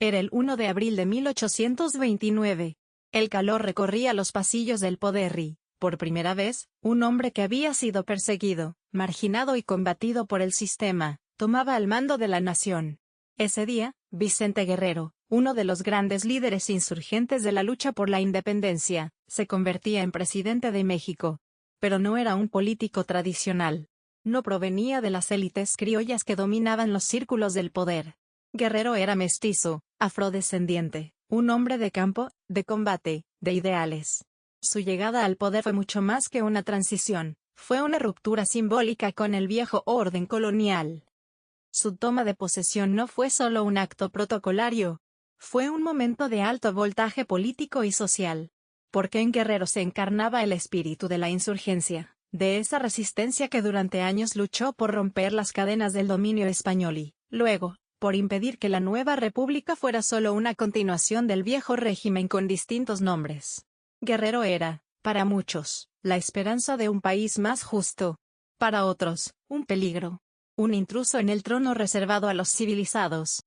Era el 1 de abril de 1829. El calor recorría los pasillos del poder y, por primera vez, un hombre que había sido perseguido, marginado y combatido por el sistema, tomaba el mando de la nación. Ese día, Vicente Guerrero, uno de los grandes líderes insurgentes de la lucha por la independencia, se convertía en presidente de México. Pero no era un político tradicional. No provenía de las élites criollas que dominaban los círculos del poder. Guerrero era mestizo, afrodescendiente, un hombre de campo, de combate, de ideales. Su llegada al poder fue mucho más que una transición, fue una ruptura simbólica con el viejo orden colonial. Su toma de posesión no fue solo un acto protocolario, fue un momento de alto voltaje político y social. Porque en Guerrero se encarnaba el espíritu de la insurgencia, de esa resistencia que durante años luchó por romper las cadenas del dominio español y, luego, por impedir que la nueva república fuera solo una continuación del viejo régimen con distintos nombres. Guerrero era, para muchos, la esperanza de un país más justo. Para otros, un peligro. Un intruso en el trono reservado a los civilizados.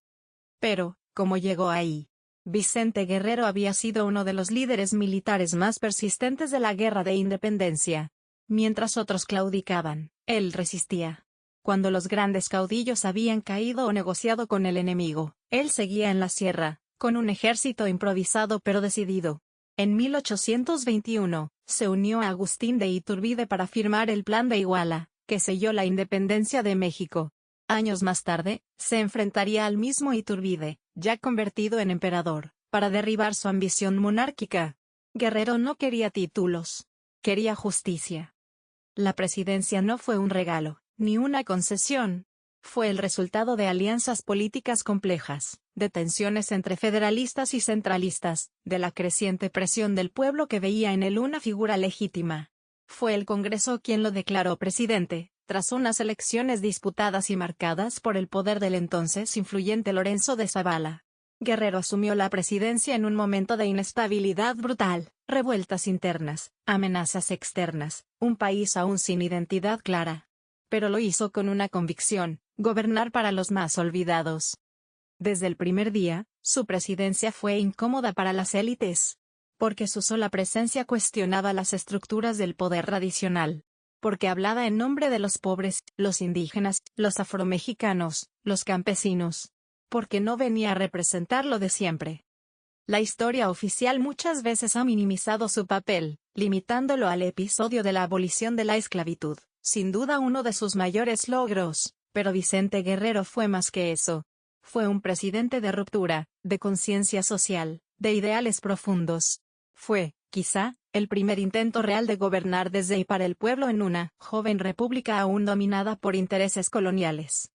Pero, ¿cómo llegó ahí? Vicente Guerrero había sido uno de los líderes militares más persistentes de la Guerra de Independencia. Mientras otros claudicaban, él resistía. Cuando los grandes caudillos habían caído o negociado con el enemigo, él seguía en la sierra, con un ejército improvisado pero decidido. En 1821, se unió a Agustín de Iturbide para firmar el Plan de Iguala, que selló la independencia de México. Años más tarde, se enfrentaría al mismo Iturbide, ya convertido en emperador, para derribar su ambición monárquica. Guerrero no quería títulos. Quería justicia. La presidencia no fue un regalo, ni una concesión. Fue el resultado de alianzas políticas complejas, de tensiones entre federalistas y centralistas, de la creciente presión del pueblo que veía en él una figura legítima. Fue el Congreso quien lo declaró presidente, tras unas elecciones disputadas y marcadas por el poder del entonces influyente Lorenzo de Zavala. Guerrero asumió la presidencia en un momento de inestabilidad brutal, revueltas internas, amenazas externas, un país aún sin identidad clara. Pero lo hizo con una convicción: gobernar para los más olvidados. Desde el primer día, su presidencia fue incómoda para las élites. Porque su sola presencia cuestionaba las estructuras del poder tradicional. Porque hablaba en nombre de los pobres, los indígenas, los afromexicanos, los campesinos. Porque no venía a representar lo de siempre. La historia oficial muchas veces ha minimizado su papel, limitándolo al episodio de la abolición de la esclavitud, sin duda uno de sus mayores logros, pero Vicente Guerrero fue más que eso. Fue un presidente de ruptura, de conciencia social, de ideales profundos. Fue, quizá, el primer intento real de gobernar desde y para el pueblo en una joven república aún dominada por intereses coloniales.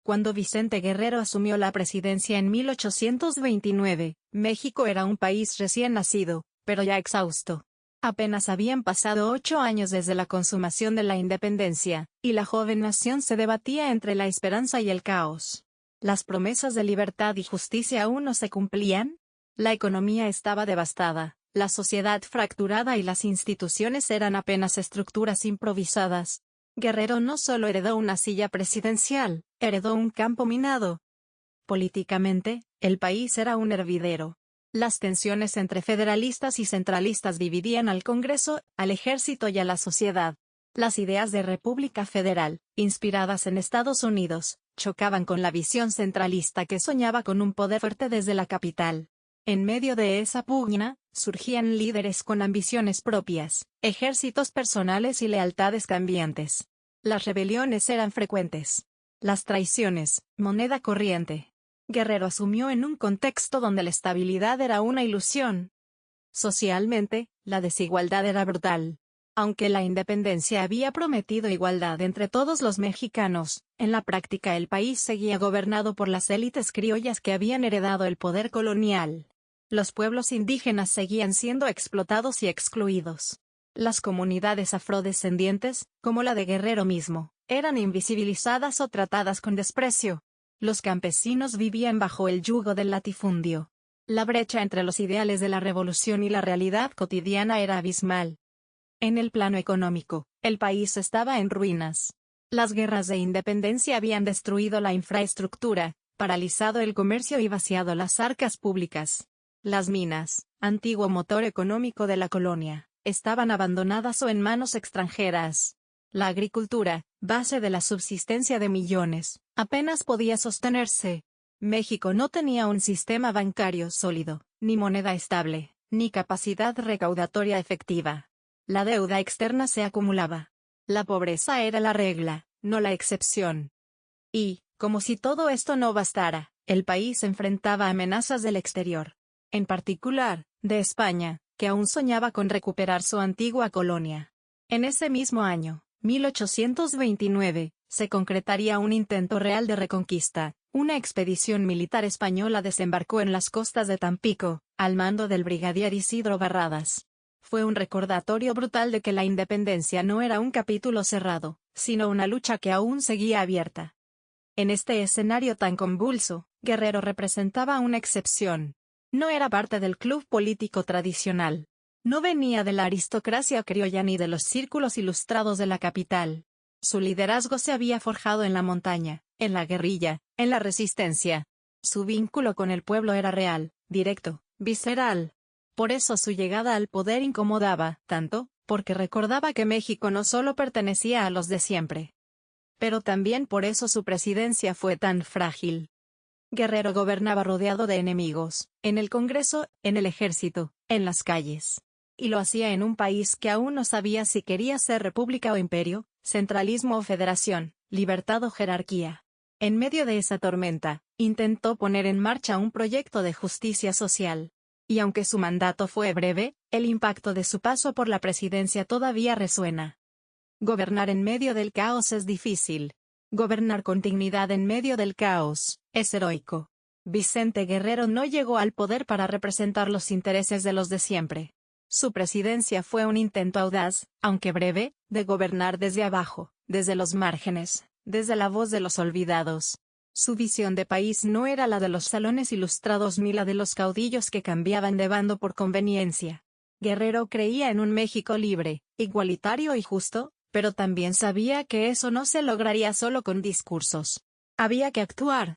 Cuando Vicente Guerrero asumió la presidencia en 1829, México era un país recién nacido, pero ya exhausto. Apenas habían pasado 8 años desde la consumación de la independencia, y la joven nación se debatía entre la esperanza y el caos. Las promesas de libertad y justicia aún no se cumplían. La economía estaba devastada, la sociedad fracturada y las instituciones eran apenas estructuras improvisadas. Guerrero no solo heredó una silla presidencial, heredó un campo minado. Políticamente, el país era un hervidero. Las tensiones entre federalistas y centralistas dividían al Congreso, al ejército y a la sociedad. Las ideas de República Federal, inspiradas en Estados Unidos, chocaban con la visión centralista que soñaba con un poder fuerte desde la capital. En medio de esa pugna, surgían líderes con ambiciones propias, ejércitos personales y lealtades cambiantes. Las rebeliones eran frecuentes. Las traiciones, moneda corriente. Guerrero asumió en un contexto donde la estabilidad era una ilusión. Socialmente, la desigualdad era brutal. Aunque la independencia había prometido igualdad entre todos los mexicanos, en la práctica el país seguía gobernado por las élites criollas que habían heredado el poder colonial. Los pueblos indígenas seguían siendo explotados y excluidos. Las comunidades afrodescendientes, como la de Guerrero mismo, eran invisibilizadas o tratadas con desprecio. Los campesinos vivían bajo el yugo del latifundio. La brecha entre los ideales de la revolución y la realidad cotidiana era abismal. En el plano económico, el país estaba en ruinas. Las guerras de independencia habían destruido la infraestructura, paralizado el comercio y vaciado las arcas públicas. Las minas, antiguo motor económico de la colonia, estaban abandonadas o en manos extranjeras. La agricultura, base de la subsistencia de millones, apenas podía sostenerse. México no tenía un sistema bancario sólido, ni moneda estable, ni capacidad recaudatoria efectiva. La deuda externa se acumulaba. La pobreza era la regla, no la excepción. Y, como si todo esto no bastara, el país enfrentaba amenazas del exterior. En particular, de España, que aún soñaba con recuperar su antigua colonia. En ese mismo año, 1829, se concretaría un intento real de reconquista. Una expedición militar española desembarcó en las costas de Tampico, al mando del brigadier Isidro Barradas. Fue un recordatorio brutal de que la independencia no era un capítulo cerrado, sino una lucha que aún seguía abierta. En este escenario tan convulso, Guerrero representaba una excepción. No era parte del club político tradicional. No venía de la aristocracia criolla ni de los círculos ilustrados de la capital. Su liderazgo se había forjado en la montaña, en la guerrilla, en la resistencia. Su vínculo con el pueblo era real, directo, visceral. Por eso su llegada al poder incomodaba tanto, porque recordaba que México no solo pertenecía a los de siempre. Pero también por eso su presidencia fue tan frágil. Guerrero gobernaba rodeado de enemigos, en el Congreso, en el ejército, en las calles. Y lo hacía en un país que aún no sabía si quería ser república o imperio, centralismo o federación, libertad o jerarquía. En medio de esa tormenta, intentó poner en marcha un proyecto de justicia social. Y aunque su mandato fue breve, el impacto de su paso por la presidencia todavía resuena. Gobernar en medio del caos es difícil. Gobernar con dignidad en medio del caos es heroico. Vicente Guerrero no llegó al poder para representar los intereses de los de siempre. Su presidencia fue un intento audaz, aunque breve, de gobernar desde abajo, desde los márgenes, desde la voz de los olvidados. Su visión de país no era la de los salones ilustrados ni la de los caudillos que cambiaban de bando por conveniencia. Guerrero creía en un México libre, igualitario y justo, pero también sabía que eso no se lograría solo con discursos. Había que actuar.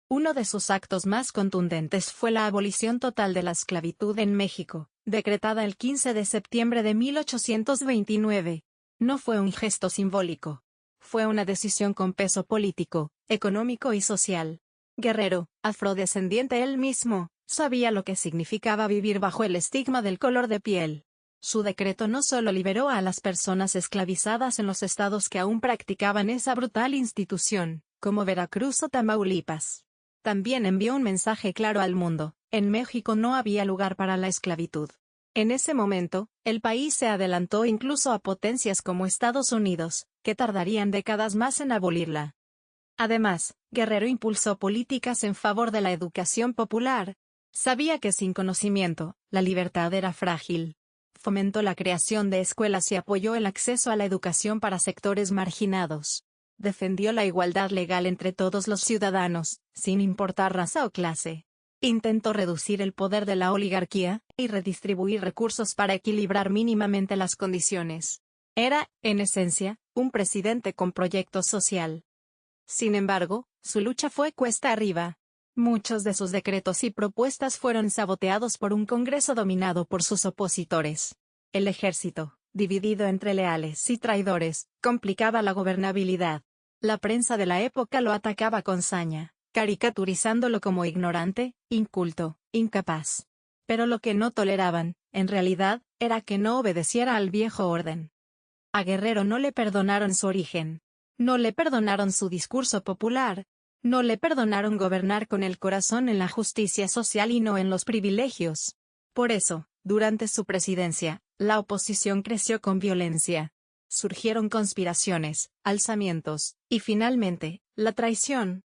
Uno de sus actos más contundentes fue la abolición total de la esclavitud en México, decretada el 15 de septiembre de 1829. No fue un gesto simbólico. Fue una decisión con peso político, económico y social. Guerrero, afrodescendiente él mismo, sabía lo que significaba vivir bajo el estigma del color de piel. Su decreto no solo liberó a las personas esclavizadas en los estados que aún practicaban esa brutal institución, como Veracruz o Tamaulipas. También envió un mensaje claro al mundo: en México no había lugar para la esclavitud. En ese momento, el país se adelantó incluso a potencias como Estados Unidos, que tardarían décadas más en abolirla. Además, Guerrero impulsó políticas en favor de la educación popular. Sabía que sin conocimiento, la libertad era frágil. Fomentó la creación de escuelas y apoyó el acceso a la educación para sectores marginados. Defendió la igualdad legal entre todos los ciudadanos, sin importar raza o clase. Intentó reducir el poder de la oligarquía, y redistribuir recursos para equilibrar mínimamente las condiciones. Era, en esencia, un presidente con proyecto social. Sin embargo, su lucha fue cuesta arriba. Muchos de sus decretos y propuestas fueron saboteados por un Congreso dominado por sus opositores. El ejército, dividido entre leales y traidores, complicaba la gobernabilidad. La prensa de la época lo atacaba con saña, caricaturizándolo como ignorante, inculto, incapaz. Pero lo que no toleraban, en realidad, era que no obedeciera al viejo orden. A Guerrero no le perdonaron su origen. No le perdonaron su discurso popular. No le perdonaron gobernar con el corazón en la justicia social y no en los privilegios. Por eso, durante su presidencia, la oposición creció con violencia. Surgieron conspiraciones, alzamientos, y finalmente, la traición.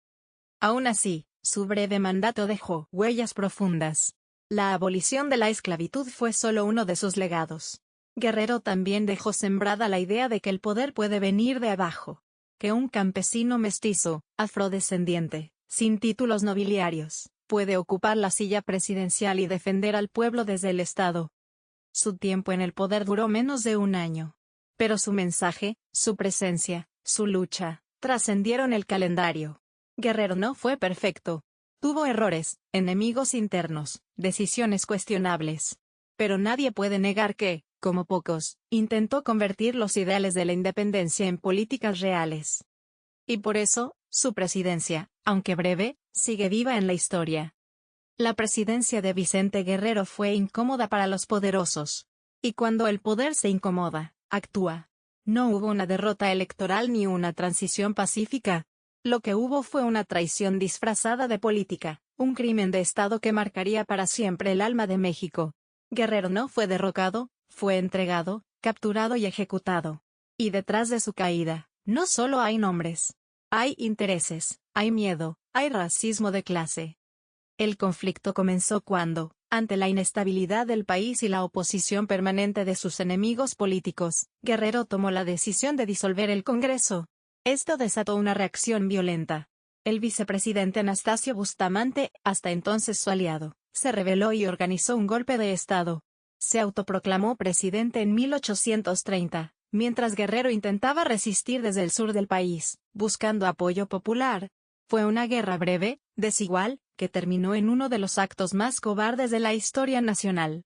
Aún así, su breve mandato dejó huellas profundas. La abolición de la esclavitud fue solo uno de sus legados. Guerrero también dejó sembrada la idea de que el poder puede venir de abajo. Que un campesino mestizo, afrodescendiente, sin títulos nobiliarios, puede ocupar la silla presidencial y defender al pueblo desde el Estado. Su tiempo en el poder duró menos de un año. Pero su mensaje, su presencia, su lucha, trascendieron el calendario. Guerrero no fue perfecto, Tuvo errores, enemigos internos, decisiones cuestionables. Pero nadie puede negar que, como pocos, intentó convertir los ideales de la independencia en políticas reales. Y por eso, su presidencia, aunque breve, sigue viva en la historia. La presidencia de Vicente Guerrero fue incómoda para los poderosos. Y cuando el poder se incomoda, actúa. No hubo una derrota electoral ni una transición pacífica. Lo que hubo fue una traición disfrazada de política, un crimen de Estado que marcaría para siempre el alma de México. Guerrero no fue derrocado, fue entregado, capturado y ejecutado. Y detrás de su caída, no solo hay nombres. Hay intereses, hay miedo, hay racismo de clase. El conflicto comenzó cuando, ante la inestabilidad del país y la oposición permanente de sus enemigos políticos, Guerrero tomó la decisión de disolver el Congreso. Esto desató una reacción violenta. El vicepresidente Anastasio Bustamante, hasta entonces su aliado, se rebeló y organizó un golpe de Estado. Se autoproclamó presidente en 1830, mientras Guerrero intentaba resistir desde el sur del país, buscando apoyo popular. Fue una guerra breve, desigual, que terminó en uno de los actos más cobardes de la historia nacional.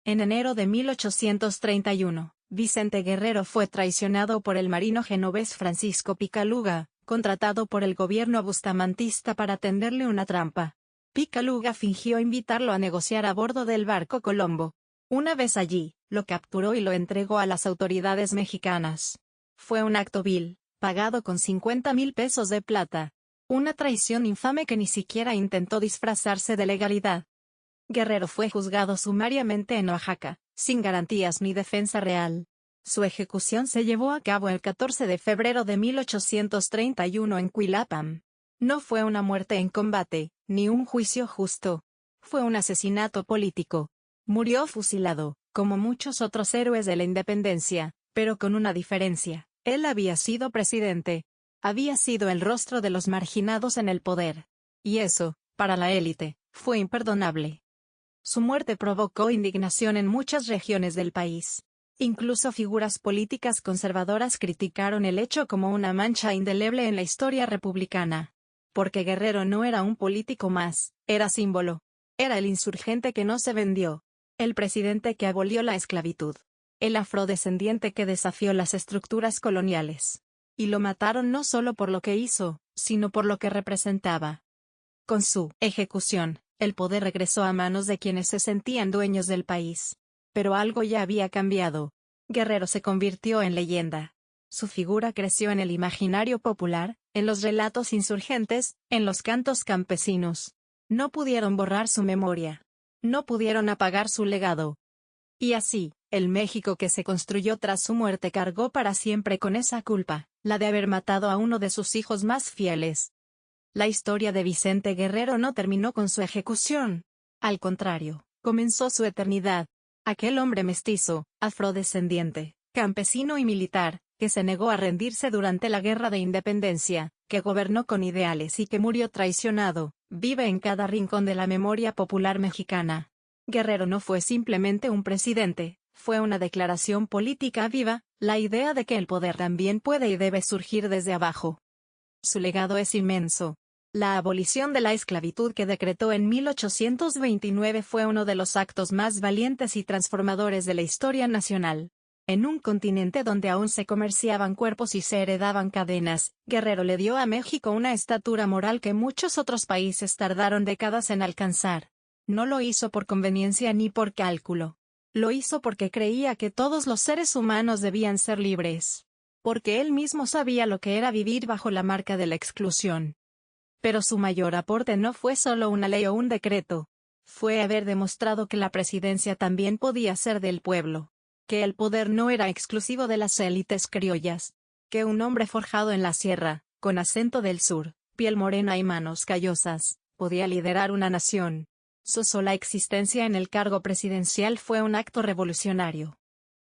En enero de 1831, Vicente Guerrero fue traicionado por el marino genovés Francisco Picaluga, contratado por el gobierno bustamantista para tenderle una trampa. Picaluga fingió invitarlo a negociar a bordo del barco Colombo. Una vez allí, lo capturó y lo entregó a las autoridades mexicanas. Fue un acto vil, pagado con 50,000 pesos de plata. Una traición infame que ni siquiera intentó disfrazarse de legalidad. Guerrero fue juzgado sumariamente en Oaxaca, sin garantías ni defensa real. Su ejecución se llevó a cabo el 14 de febrero de 1831 en Cuilapam. No fue una muerte en combate, ni un juicio justo. Fue un asesinato político. Murió fusilado, como muchos otros héroes de la independencia, pero con una diferencia: él había sido presidente. Había sido el rostro de los marginados en el poder. Y eso, para la élite, fue imperdonable. Su muerte provocó indignación en muchas regiones del país. Incluso figuras políticas conservadoras criticaron el hecho como una mancha indeleble en la historia republicana. Porque Guerrero no era un político más, era símbolo. Era el insurgente que no se vendió. El presidente que abolió la esclavitud. El afrodescendiente que desafió las estructuras coloniales. Y lo mataron no solo por lo que hizo, sino por lo que representaba. Con su ejecución, el poder regresó a manos de quienes se sentían dueños del país. Pero algo ya había cambiado. Guerrero se convirtió en leyenda. Su figura creció en el imaginario popular, en los relatos insurgentes, en los cantos campesinos. No pudieron borrar su memoria. No pudieron apagar su legado. Y así, el México que se construyó tras su muerte cargó para siempre con esa culpa, la de haber matado a uno de sus hijos más fieles. La historia de Vicente Guerrero no terminó con su ejecución. Al contrario, comenzó su eternidad. Aquel hombre mestizo, afrodescendiente, campesino y militar, que se negó a rendirse durante la Guerra de Independencia, que gobernó con ideales y que murió traicionado, vive en cada rincón de la memoria popular mexicana. Guerrero no fue simplemente un presidente, fue una declaración política viva, la idea de que el poder también puede y debe surgir desde abajo. Su legado es inmenso. La abolición de la esclavitud que decretó en 1829 fue uno de los actos más valientes y transformadores de la historia nacional. En un continente donde aún se comerciaban cuerpos y se heredaban cadenas, Guerrero le dio a México una estatura moral que muchos otros países tardaron décadas en alcanzar. No lo hizo por conveniencia ni por cálculo. Lo hizo porque creía que todos los seres humanos debían ser libres. Porque él mismo sabía lo que era vivir bajo la marca de la exclusión. Pero su mayor aporte no fue solo una ley o un decreto. Fue haber demostrado que la presidencia también podía ser del pueblo. Que el poder no era exclusivo de las élites criollas. Que un hombre forjado en la sierra, con acento del sur, piel morena y manos callosas, podía liderar una nación. Su sola existencia en el cargo presidencial fue un acto revolucionario.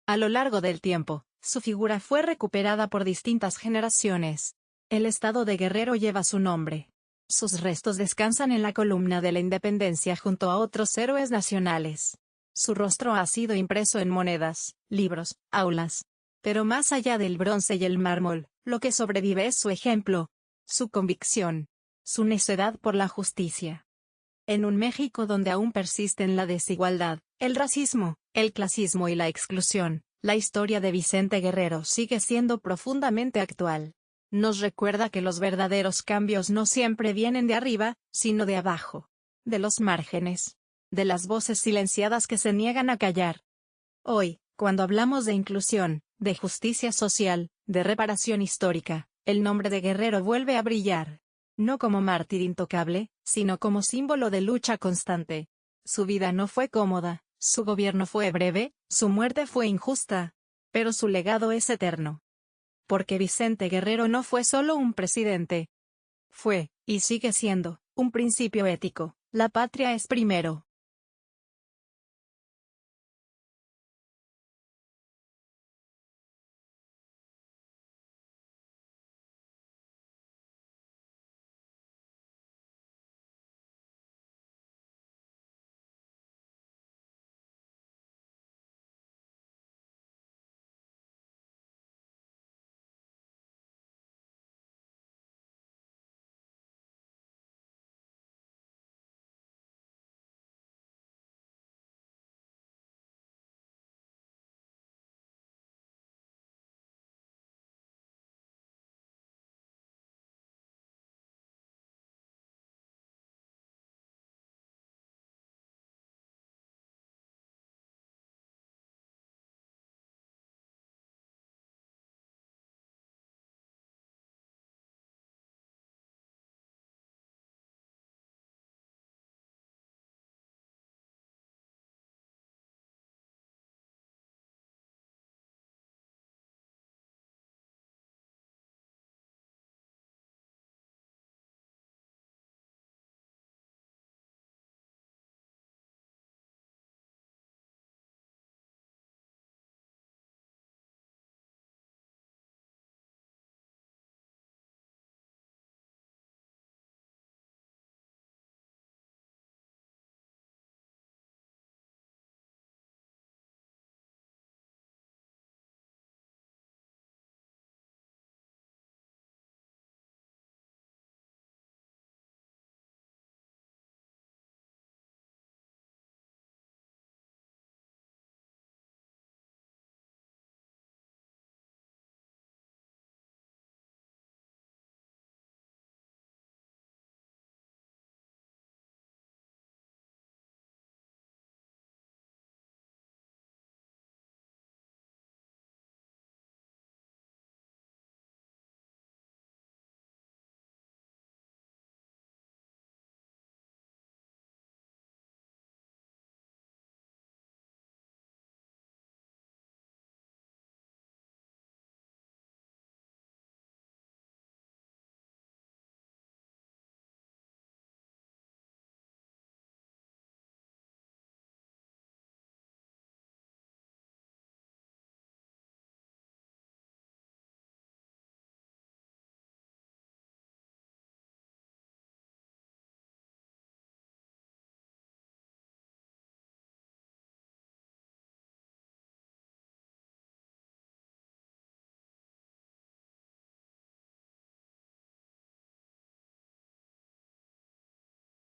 A lo largo del tiempo, su figura fue recuperada por distintas generaciones. El estado de Guerrero lleva su nombre. Sus restos descansan en la columna de la Independencia junto a otros héroes nacionales. Su rostro ha sido impreso en monedas, libros, aulas. Pero más allá del bronce y el mármol, lo que sobrevive es su ejemplo, su convicción. su necedad por la justicia. En un México donde aún persisten la desigualdad, el racismo, el clasismo y la exclusión, la historia de Vicente Guerrero sigue siendo profundamente actual. Nos recuerda que los verdaderos cambios no siempre vienen de arriba, sino de abajo, de los márgenes, de las voces silenciadas que se niegan a callar. Hoy, cuando hablamos de inclusión, de justicia social, de reparación histórica, el nombre de Guerrero vuelve a brillar. No como mártir intocable, sino como símbolo de lucha constante. Su vida no fue cómoda, su gobierno fue breve, su muerte fue injusta. Pero su legado es eterno. Porque Vicente Guerrero no fue solo un presidente. Fue, y sigue siendo, un principio ético: la patria es primero.